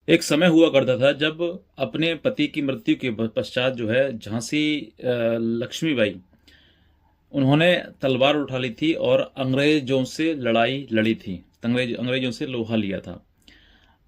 एक समय हुआ करता था जब अपने पति की मृत्यु के पश्चात जो है झांसी लक्ष्मीबाई, उन्होंने तलवार उठा ली थी और अंग्रेजों से लड़ाई लड़ी थी। अंग्रेजों से लोहा लिया था।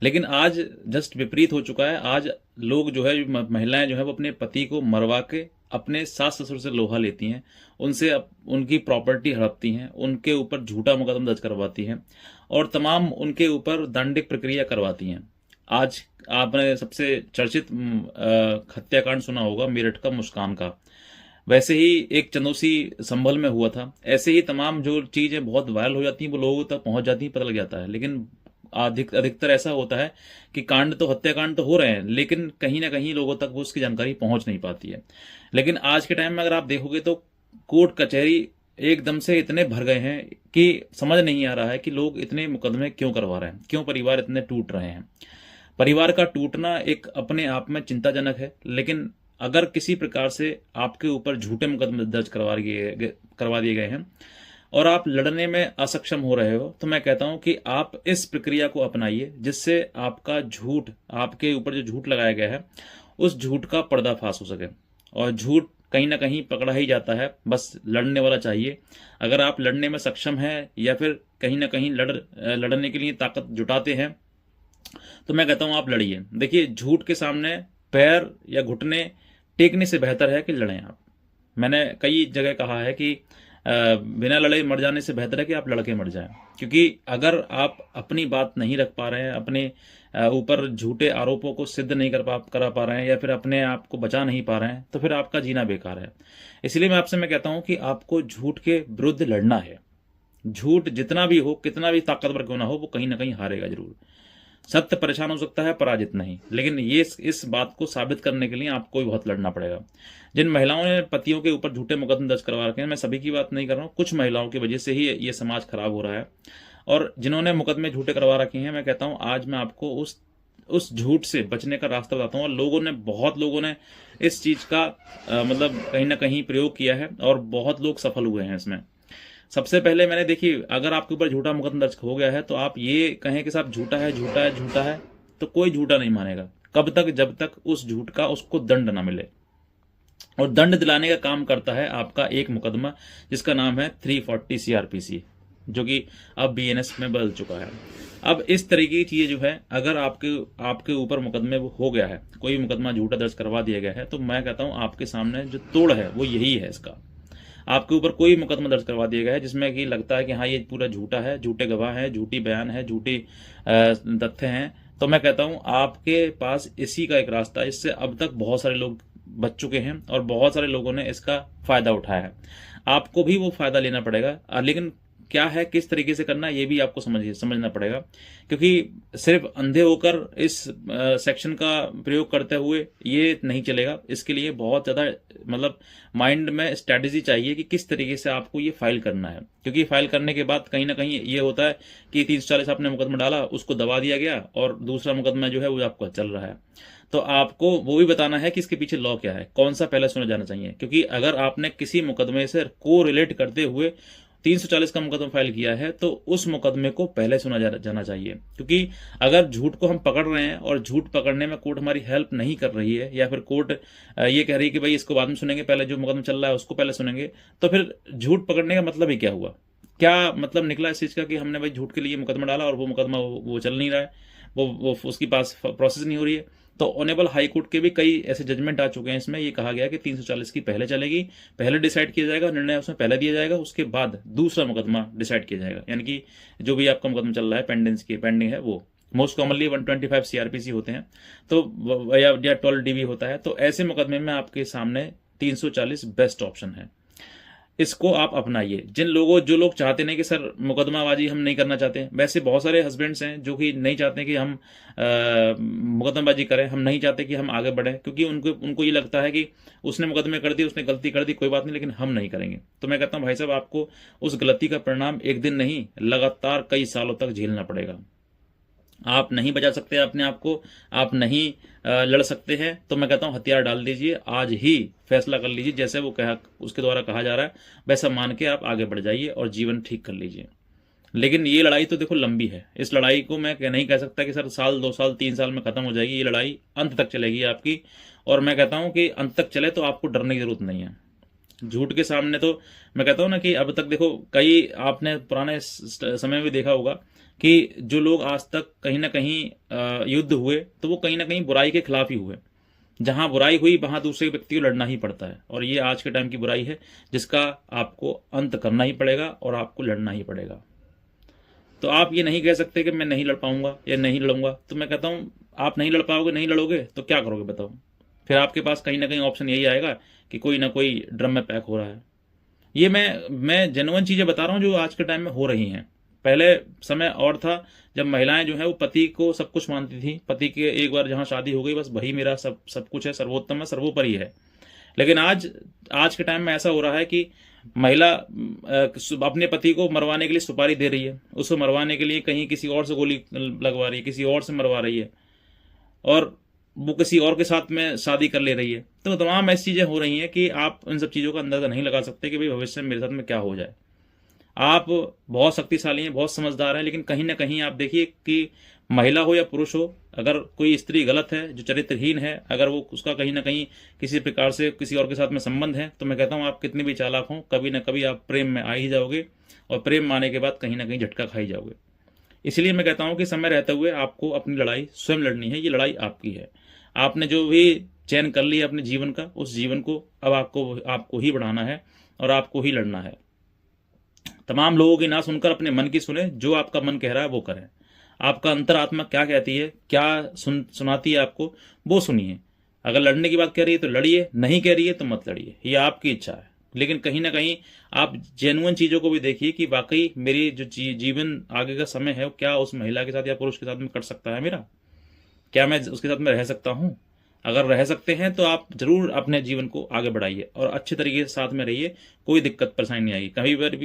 लेकिन आज जस्ट विपरीत हो चुका है। आज लोग जो है, महिलाएं जो है, वो अपने पति को मरवा के अपने सास ससुर से लोहा लेती हैं, उनसे उनकी प्रॉपर्टी हड़पती हैं, उनके ऊपर झूठा मुकदमा दर्ज करवाती हैं और तमाम उनके ऊपर दंडिक प्रक्रिया करवाती हैं। आज आपने सबसे चर्चित हत्याकांड सुना होगा मेरठ का, मुस्कान का। वैसे ही एक चंदौसी संभल में हुआ था। ऐसे ही तमाम जो चीजें बहुत वायरल हो जाती हैं, वो लोगों तक पहुंच जाती हैं, पता लग जाता है। लेकिन अधिकतर ऐसा होता है कि हत्याकांड तो हो रहे हैं, लेकिन कहीं ना कहीं लोगों तक वो उसकी जानकारी पहुंच नहीं पाती है। लेकिन आज के टाइम में अगर आप देखोगे तो कोर्ट कचहरी एकदम से इतने भर गए हैं कि समझ नहीं आ रहा है कि लोग इतने मुकदमे क्यों करवा रहे हैं, क्यों परिवार इतने टूट रहे हैं। परिवार का टूटना एक अपने आप में चिंताजनक है, लेकिन अगर किसी प्रकार से आपके ऊपर झूठे मुकदमे दर्ज करवा दिए गए हैं और आप लड़ने में असक्षम हो रहे हो, तो मैं कहता हूं कि आप इस प्रक्रिया को अपनाइए, जिससे आपका झूठ, आपके ऊपर जो झूठ लगाया गया है, उस झूठ का पर्दाफाश हो सके। और झूठ कहीं ना कहीं पकड़ा ही जाता है, बस लड़ने वाला चाहिए। अगर आप लड़ने में सक्षम हैं या फिर कहीं ना कहीं लड़ने के लिए ताकत जुटाते हैं, तो मैं कहता हूं आप लड़िए। देखिए, झूठ के सामने पैर या घुटने टेकने से बेहतर है कि लड़ें आप। मैंने कई जगह कहा है कि बिना लड़े मर जाने से बेहतर है कि आप लड़के मर जाएं। क्योंकि अगर आप अपनी बात नहीं रख पा रहे हैं, अपने ऊपर झूठे आरोपों को सिद्ध नहीं करा पा रहे हैं, या फिर अपने आप को बचा नहीं पा रहे हैं, तो फिर आपका जीना बेकार है। इसलिए मैं कहता हूं कि आपको झूठ के विरुद्ध लड़ना है। झूठ जितना भी हो, कितना भी ताकतवर क्यों ना हो, वो कहीं ना कहीं हारेगा जरूर। सत्य परेशान हो सकता है, पराजित नहीं। लेकिन ये इस बात को साबित करने के लिए आपको भी बहुत लड़ना पड़ेगा। जिन महिलाओं ने पतियों के ऊपर झूठे मुकदमे दर्ज करवा रखे हैं, मैं सभी की बात नहीं कर रहा हूँ, कुछ महिलाओं की वजह से ही ये समाज खराब हो रहा है। और जिन्होंने मुकदमे झूठे करवा रखे हैं, मैं कहता हूँ आज मैं आपको उस झूठ से बचने का रास्ता बताता हूँ। और बहुत लोगों ने इस चीज का मतलब कहीं ना कहीं प्रयोग किया है और बहुत लोग सफल हुए हैं इसमें। सबसे पहले मैंने देखी, अगर आपके ऊपर झूठा मुकदमा दर्ज हो गया है तो आप ये कहें कि साहब झूठा है, झूठा है, झूठा है, तो कोई झूठा नहीं मानेगा। कब तक? जब तक उस झूठ का उसको दंड ना मिले। और दंड दिलाने का काम करता है आपका एक मुकदमा, जिसका नाम है 340 सीआरपीसी, जो कि अब बीएनएस में बदल चुका है। अब इस तरीके की चीजें जो है, अगर आपके ऊपर मुकदमे हो गया है, कोई मुकदमा झूठा दर्ज करवा दिया गया है, तो मैं कहता हूं आपके सामने जो तोड़ है वो यही है इसका। आपके ऊपर कोई मुकदमा दर्ज करवा दिया गया है जिसमें कि लगता है कि हाँ ये पूरा झूठा है, झूठे गवाह हैं, झूठी बयान है, झूठी तथ्य हैं, तो मैं कहता हूं आपके पास इसी का एक रास्ता है। इससे अब तक बहुत सारे लोग बच चुके हैं और बहुत सारे लोगों ने इसका फायदा उठाया है। आपको भी वो फायदा लेना पड़ेगा, लेकिन क्या है, किस तरीके से करना, ये भी आपको समझना पड़ेगा। क्योंकि सिर्फ अंधे होकर इस सेक्शन का प्रयोग करते हुए ये नहीं चलेगा। इसके लिए बहुत ज्यादा मतलब माइंड में स्ट्रेटेजी चाहिए कि किस तरीके से आपको ये फाइल करना है। क्योंकि फाइल करने के बाद कहीं ना कहीं ये होता है कि 340 आपने मुकदमा डाला, उसको दबा दिया गया और दूसरा मुकदमा जो है वो आपका चल रहा है। तो आपको वो भी बताना है कि इसके पीछे लॉ क्या है, कौन सा पहले सुना जाना चाहिए। क्योंकि अगर आपने किसी मुकदमे से को रिलेट करते हुए 340 का मुकदमा फाइल किया है, तो उस मुकदमे को पहले सुना जाना चाहिए। क्योंकि अगर झूठ को हम पकड़ रहे हैं और झूठ पकड़ने में कोर्ट हमारी हेल्प नहीं कर रही है, या फिर कोर्ट ये कह रही है कि भाई इसको बाद में सुनेंगे, पहले जो मुकदमा चल रहा है उसको पहले सुनेंगे, तो फिर झूठ पकड़ने का मतलब ही क्या हुआ? क्या मतलब निकला इस चीज का कि हमने भाई झूठ के लिए मुकदमा डाला और वो मुकदमा वो चल नहीं रहा है, वो उसकी पास प्रोसेस नहीं हो रही है। तो ऑनेबल हाई कोर्ट के भी कई ऐसे जजमेंट आ चुके हैं। इसमें ये कहा गया कि 340 की पहले चलेगी, पहले डिसाइड किया जाएगा, निर्णय उसमें पहले दिया जाएगा, उसके बाद दूसरा मुकदमा डिसाइड किया जाएगा। यानी कि जो भी आपका मुकदमा चल रहा है, पेंडिंग है, वो मोस्ट कॉमनली 125 सीआरपीसी होते हैं, तो या 12 डीबी होता है। तो ऐसे मुकदमे में आपके सामने 340 बेस्ट ऑप्शन है। इसको आप अपनाइए। जो लोग चाहते नहीं कि सर मुकदमाबाजी हम नहीं करना चाहते, वैसे बहुत सारे हस्बैंड्स हैं जो कि नहीं चाहते कि हम मुकदमाबाजी करें, हम नहीं चाहते कि हम आगे बढ़ें, क्योंकि उनको ये लगता है कि उसने मुकदमे कर दिए, उसने गलती कर दी, कोई बात नहीं, लेकिन हम नहीं करेंगे। तो मैं कहता हूं भाई साहब, आपको उस गलती का परिणाम एक दिन नहीं, लगातार कई सालों तक झेलना पड़ेगा। आप नहीं बचा सकते अपने आप को, आप नहीं लड़ सकते हैं, तो मैं कहता हूं हथियार डाल दीजिए, आज ही फैसला कर लीजिए, जैसे वो उसके द्वारा कहा जा रहा है वैसा मान के आप आगे बढ़ जाइए और जीवन ठीक कर लीजिए। लेकिन ये लड़ाई तो देखो लंबी है। इस लड़ाई को मैं नहीं कह सकता कि सर साल 2 साल 3 साल में खत्म हो जाएगी। ये लड़ाई अंत तक चलेगी आपकी। और मैं कहता हूं कि अंत तक चले तो आपको डरने की जरूरत नहीं है। झूठ के सामने तो मैं कहता हूं ना कि अब तक देखो, कई आपने पुराने समय में देखा होगा कि जो लोग आज तक कहीं ना कहीं युद्ध हुए तो वो कहीं ना कहीं बुराई के खिलाफ ही हुए। जहां बुराई हुई वहां दूसरे व्यक्ति को लड़ना ही पड़ता है, और ये आज के टाइम की बुराई है जिसका आपको अंत करना ही पड़ेगा और आपको लड़ना ही पड़ेगा। तो आप ये नहीं कह सकते कि मैं नहीं लड़ पाऊंगा या नहीं लड़ूंगा। तो मैं कहता हूं, आप नहीं लड़ पाओगे, नहीं लड़ोगे तो क्या करोगे बताओ। फिर आपके पास कहीं ना कहीं ऑप्शन यही आएगा कि कोई ना कोई ड्रम में पैक हो रहा है। ये मैं जेन्युइन चीजें बता रहा हूँ जो आज के टाइम में हो रही हैं। पहले समय और था जब महिलाएं जो है वो पति को सब कुछ मानती थी। पति के एक बार जहां शादी हो गई बस वही मेरा सब सब कुछ है, सर्वोत्तम है, सर्वोपरि है। लेकिन आज आज के टाइम में ऐसा हो रहा है कि महिला अपने पति को मरवाने के लिए सुपारी दे रही है, उसको मरवाने के लिए कहीं किसी और से गोली लगवा रही है, किसी और से मरवा रही है, और वो किसी और के साथ में शादी कर ले रही है। तो तमाम ऐसी चीजें हो रही हैं कि आप इन सब चीजों का अंदाजा नहीं लगा सकते कि भाई भविष्य में मेरे साथ में क्या हो जाए। आप बहुत शक्तिशाली हैं, बहुत समझदार हैं, लेकिन कहीं ना कहीं आप देखिए कि महिला हो या पुरुष हो, अगर कोई स्त्री गलत है, जो चरित्रहीन है, अगर वो उसका कहीं ना कहीं किसी प्रकार से किसी और के साथ में संबंध है, तो मैं कहता हूं आप कितने भी चालाक हों, कभी ना कभी आप प्रेम में आ ही जाओगे, और प्रेम आने के बाद कहीं ना कहीं झटका खा ही जाओगे। इसलिए मैं कहता हूं कि समय रहते हुए आपको अपनी लड़ाई स्वयं लड़नी है। ये लड़ाई आपकी है। आपने जो भी चयन कर लिया अपने जीवन का, उस जीवन को अब आपको ही बढ़ाना है और आपको ही लड़ना है। तमाम लोगों की ना सुनकर अपने मन की सुने। जो आपका मन कह रहा है वो करें। आपका अंतरात्मा क्या कहती है, क्या सुनाती है आपको, वो सुनिए। अगर लड़ने की बात कह रही है तो लड़िए, नहीं कह रही है तो मत लड़िए, ये आपकी इच्छा है। लेकिन कहीं ना कहीं आप जेन्युइन चीजों को भी देखिए कि वाकई मेरी जो जीवन आगे का समय है क्या उस महिला के साथ या पुरुष के साथ में कट सकता है मेरा, क्या मैं उसके साथ में रह सकता हूं। अगर रह सकते हैं तो आप जरूर अपने जीवन को आगे बढ़ाइए और अच्छे तरीके से साथ में रहिए। कोई दिक्कत परेशानी नहीं आएगी।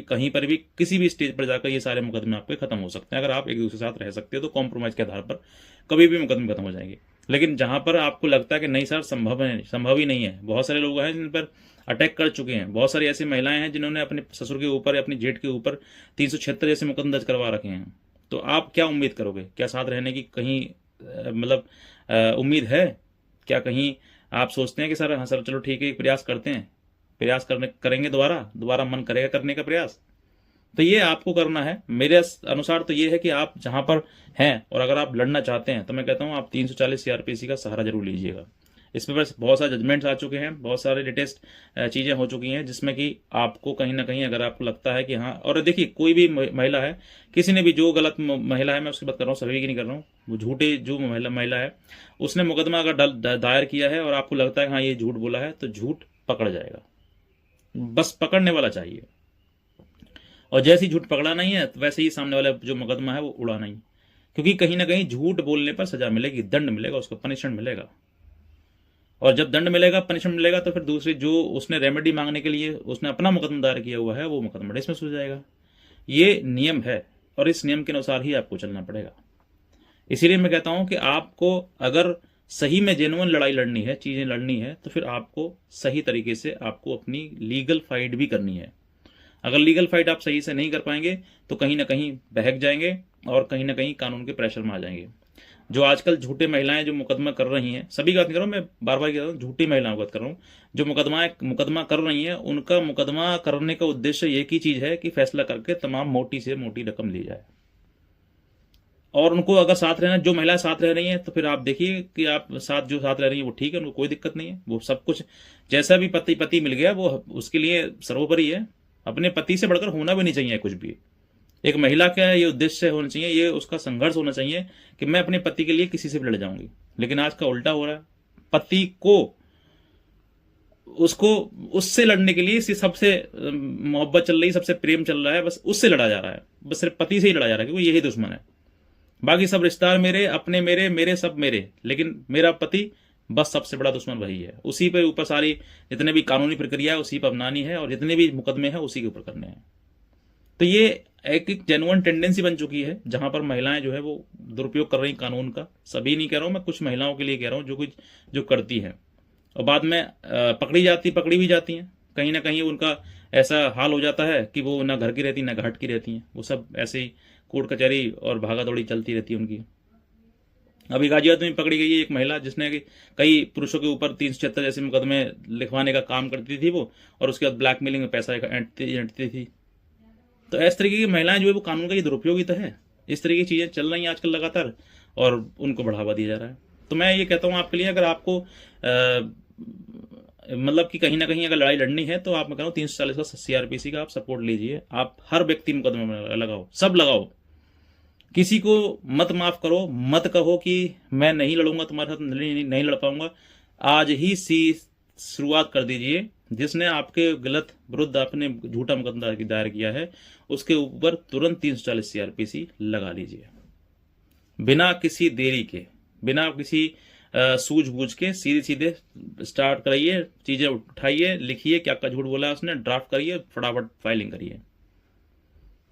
कहीं पर भी किसी भी स्टेज पर जाकर ये सारे मुकदमे आपके खत्म हो सकते हैं। अगर आप एक दूसरे के साथ रह सकते हो तो कॉम्प्रोमाइज के आधार पर कभी भी मुकदमे खत्म हो जाएंगे। लेकिन जहां पर आपको लगता है कि नहीं सर संभव है, संभव ही नहीं है, बहुत सारे लोग हैं जिन पर अटैक कर चुके हैं, बहुत सारी ऐसी महिलाएं हैं जिन्होंने अपने ससुर के ऊपर या अपनी जेठ के ऊपर 376 जैसे मुकदमे दर्ज करवा रखे हैं। तो आप क्या उम्मीद करोगे? क्या साथ रहने की कहीं मतलब उम्मीद है? क्या कहीं आप सोचते हैं कि सर हाँ सर चलो ठीक है, प्रयास करते हैं, प्रयास करेंगे, दोबारा दोबारा मन करेगा करने का प्रयास? तो ये आपको करना है। मेरे अनुसार तो ये है कि आप जहां पर हैं और अगर आप लड़ना चाहते हैं तो मैं कहता हूं आप 340 सीआरपीसी का सहारा जरूर लीजिएगा। इस पर बस बहुत सारे जजमेंट्स आ चुके हैं, बहुत सारे लेटेस्ट चीज़ें हो चुकी हैं जिसमें कि आपको कहीं ना कहीं अगर आपको लगता है कि हाँ, और देखिए कोई भी महिला है, किसी ने भी जो गलत महिला है, मैं उसकी बात कर रहा हूँ, सभी की नहीं कर रहा हूँ, वो झूठे जो महिला है उसने मुकदमा अगर दायर किया है और आपको लगता है हाँ ये झूठ बोला है तो झूठ पकड़ जाएगा। बस पकड़ने वाला चाहिए, और जैसे ही झूठ पकड़ा नहीं है तो वैसे ही सामने वाला जो मुकदमा है वो उड़ा नहीं। क्योंकि कहीं ना कहीं झूठ बोलने पर सजा मिलेगी, दंड मिलेगा, उसको पनिशमेंट मिलेगा। और जब दंड मिलेगा, पनिशमेंट मिलेगा, तो फिर दूसरी जो उसने रेमेडी मांगने के लिए उसने अपना मुकदमा दायर किया हुआ है वो मुकदमा डिसमिस हो जाएगा। ये नियम है और इस नियम के अनुसार ही आपको चलना पड़ेगा। इसीलिए मैं कहता हूं कि आपको अगर सही में जेन्युइन लड़ाई लड़नी है, चीजें लड़नी है, तो फिर आपको सही तरीके से आपको अपनी लीगल फाइट भी करनी है। अगर लीगल फाइट आप सही से नहीं कर पाएंगे तो कहीं ना कहीं बहक जाएंगे और कहीं ना कहीं कानून के प्रेशर में आ जाएंगे। जो आजकल झूठे महिलाएं जो मुकदमा कर रही हैं, सभी की बात नहीं कर रहा हूं, मैं बार बार कह रहा हूं, झूठी महिलाओं की बात कर रहा हूं, जो मुकदमा कर रही हैं, उनका मुकदमा करने का उद्देश्य एक ही चीज है कि फैसला करके तमाम मोटी से मोटी रकम ली जाए। और उनको अगर साथ रहना, जो महिलाएं साथ रह रही हैं, तो फिर आप देखिए कि आप जो साथ रह रही है वो ठीक है, उनको कोई दिक्कत नहीं है, वो सब कुछ जैसा भी पति मिल गया वो उसके लिए सर्वोपरि है। अपने पति से बढ़कर होना भी नहीं चाहिए कुछ भी। एक महिला का ये उद्देश्य होना चाहिए, ये उसका संघर्ष होना चाहिए कि मैं अपने पति के लिए किसी से भी लड़ जाऊंगी। लेकिन आज का उल्टा हो रहा है, पति को उसको उससे लड़ने के लिए सबसे मोहब्बत चल रही, सबसे प्रेम चल रहा है, बस उससे लड़ा जा रहा है, बस सिर्फ पति से ही लड़ा जा रहा है क्योंकि यही दुश्मन है। बाकी सब रिश्तेदार मेरे, अपने मेरे, मेरे सब मेरे, लेकिन मेरा पति बस सबसे बड़ा दुश्मन वही है। उसी पे ऊपर सारी जितने भी कानूनी प्रक्रिया है उसी पर अपनानी है और जितने भी मुकदमे हैं उसी के ऊपर करने हैं। तो ये एक जेन्युइन टेंडेंसी बन चुकी है जहां पर महिलाएं जो है वो दुरुपयोग कर रही कानून का। सभी नहीं कह रहा हूं मैं, कुछ महिलाओं के लिए कह रहा हूं जो करती हैं और बाद में पकड़ी भी जाती हैं। कहीं ना कहीं उनका ऐसा हाल हो जाता है कि वो ना घर की रहती ना घाट की रहती हैं, वो सब ऐसे ही कोर्ट कचहरी और भागा दौड़ी चलती रहती है उनकी। अभी गाजियाबाद में पकड़ी गई है एक महिला जिसने कि कई पुरुषों के ऊपर 376 जैसे मुकदमे लिखवाने का काम करती थी वो, और उसके बाद ब्लैकमेलिंग में पैसा ऐंठती थी। तो इस तरीके की महिलाएं जो है वो कानून का ये दुरुपयोग ही तो है। इस तरह की चीज़ें चल रही हैं आजकल लगातार, और उनको बढ़ावा दिया जा रहा है। तो मैं ये कहता हूँ आपके लिए, अगर आपको मतलब कि कहीं ना कहीं अगर लड़ाई लड़नी है तो आप, मैं कह रहा हूँ 340 का सीआरपीसी का आप सपोर्ट लीजिए। आप हर व्यक्ति मुकदमे में लगाओ, सब लगाओ, किसी को मत माफ करो, मत कहो कि मैं नहीं लड़ूंगा तुम्हारे साथ, नहीं लड़ पाऊंगा। आज ही शुरुआत कर दीजिए। जिसने आपके गलत विरुद्ध आपने झूठा मुकदमा दायर किया है उसके ऊपर तुरंत 340 सीआरपीसी लगा लीजिए, बिना किसी देरी के, बिना किसी सूझबूझ के। सीधे सीधे स्टार्ट कराइए, चीजें उठाइए, लिखिए क्या क्या झूठ बोला उसने, ड्राफ्ट करिए, फटाफट फाइलिंग करिए।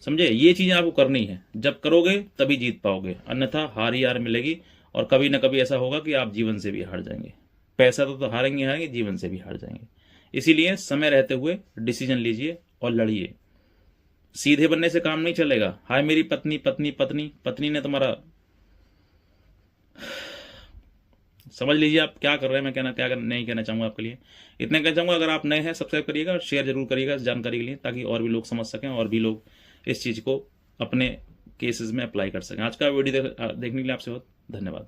समझे, ये चीजें आपको करनी है। जब करोगे तभी जीत पाओगे, अन्यथा हार ही हार मिलेगी। और कभी ना कभी ऐसा होगा कि आप जीवन से भी हार जाएंगे। पैसा तो हारेंगे हारेंगे, जीवन से भी हार जाएंगे। इसीलिए समय रहते हुए डिसीजन लीजिए और लड़िए। सीधे बनने से काम नहीं चलेगा। हाय मेरी पत्नी पत्नी पत्नी, पत्नी ने तुम्हारा, समझ लीजिए आप क्या कर रहे हैं। मैं नहीं कहना चाहूंगा आपके लिए, इतना कहना चाहूंगा अगर आप नए हैं सब्सक्राइब करिएगा और शेयर जरूर करिएगा इस जानकारी के लिए, ताकि और भी लोग समझ सकें और भी लोग इस चीज़ को अपने केसेस में अप्लाई कर सकें। आज का वीडियो देखने के लिए आपसे बहुत धन्यवाद।